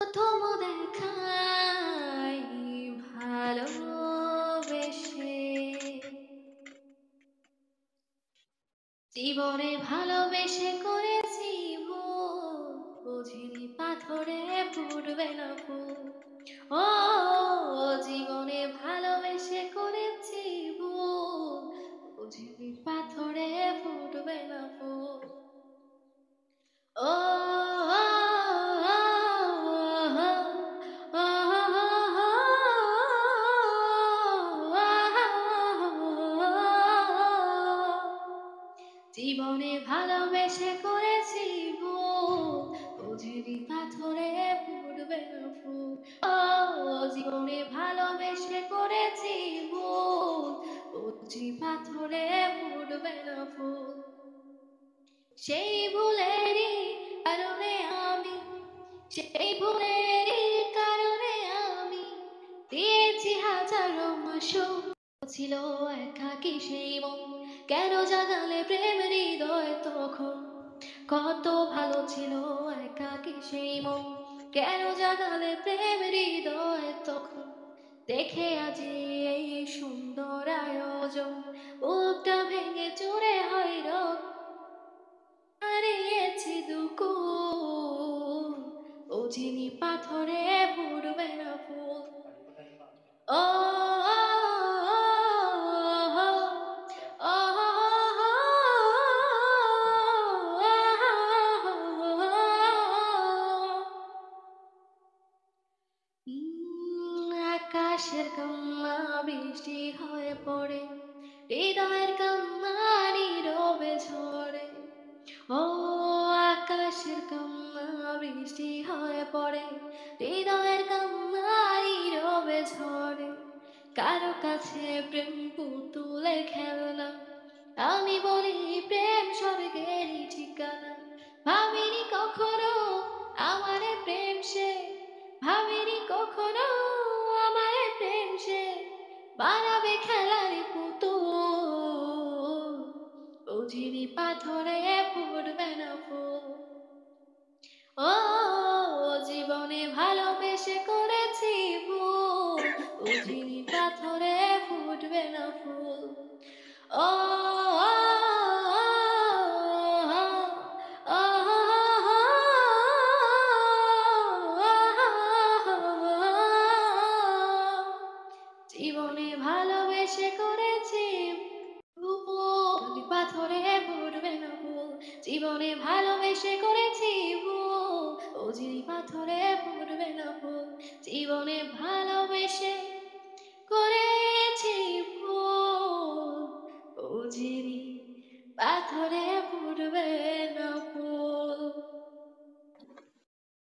প্রথম দেখায় ভালোবেসে, জীবনে ভালোবেসে করেছি ভুল, বুঝিনি পাথরে ফুটবে না ফুল। ও জীবনে ভালোবেসে করেছি ভুল, বুঝিনি পাথরে ফুটবে না ফুল। ও জীবনে ভালোবেসে করেছি ভুল, বুঝিনি পাথরে ফুটবে না ফুল। ও জীবনে ভালোবেসে করেছি ভুল, বুঝি পাথরে ফুটবে না ফুল। সেই ভুলেরই কারণে আমি, সেই ভুলেরই কারণে আমি দিয়েছি হাজারো মাসুম। ছিল একাকী সেই মন, কেন জাগালে প্রেম হৃদয় তখন? কত ভালো ছিল একাকী সেই মন, কেন জাগালে প্রেম হৃদয় তখন? দেখে আজি এই সুন্দর আয়োজন, বুকটা ভেঙে চুরে হয় রক্ত, হারিয়েছি দুকুল, বুঝিনি পাথরে ফুটবে না ফুল। ও আকাশের কান্না বৃষ্টি হয়ে পড়ে, হৃদয়ের কান্না নীরবে ঝরে। ও আকাশের কান্না বৃষ্টি হয়ে পড়ে, হৃদয়ের কান্না নীরবে ঝরে। কারো কাছে প্রেম পুতুলে খেলনা, আমি বলি প্রেম স্বর্গেরই ঠিকানা। ভাবিনি কখনো আমারে প্রেম সে, ভাবিনি কখনো আমারে প্রেম সে বানাবে খেলার পুতুল, বুঝিনি পাথরে ফুটবে না ফুল। ও জীবনে ভালোবেসে করেছি ভুল, বুঝিনি পাথরে ফুটবে না ফুল। ও জীবনে ভালোবেসে করেছি ভুল, পাথরে ফুটবে না ফুল। জীবনে ভালোবেসে করেছি ভুল, অজিরি পাথরে ফুটবে না ফুল। জীবনে ভালোবেসে করেছি ভুল, অজিরি পাথরে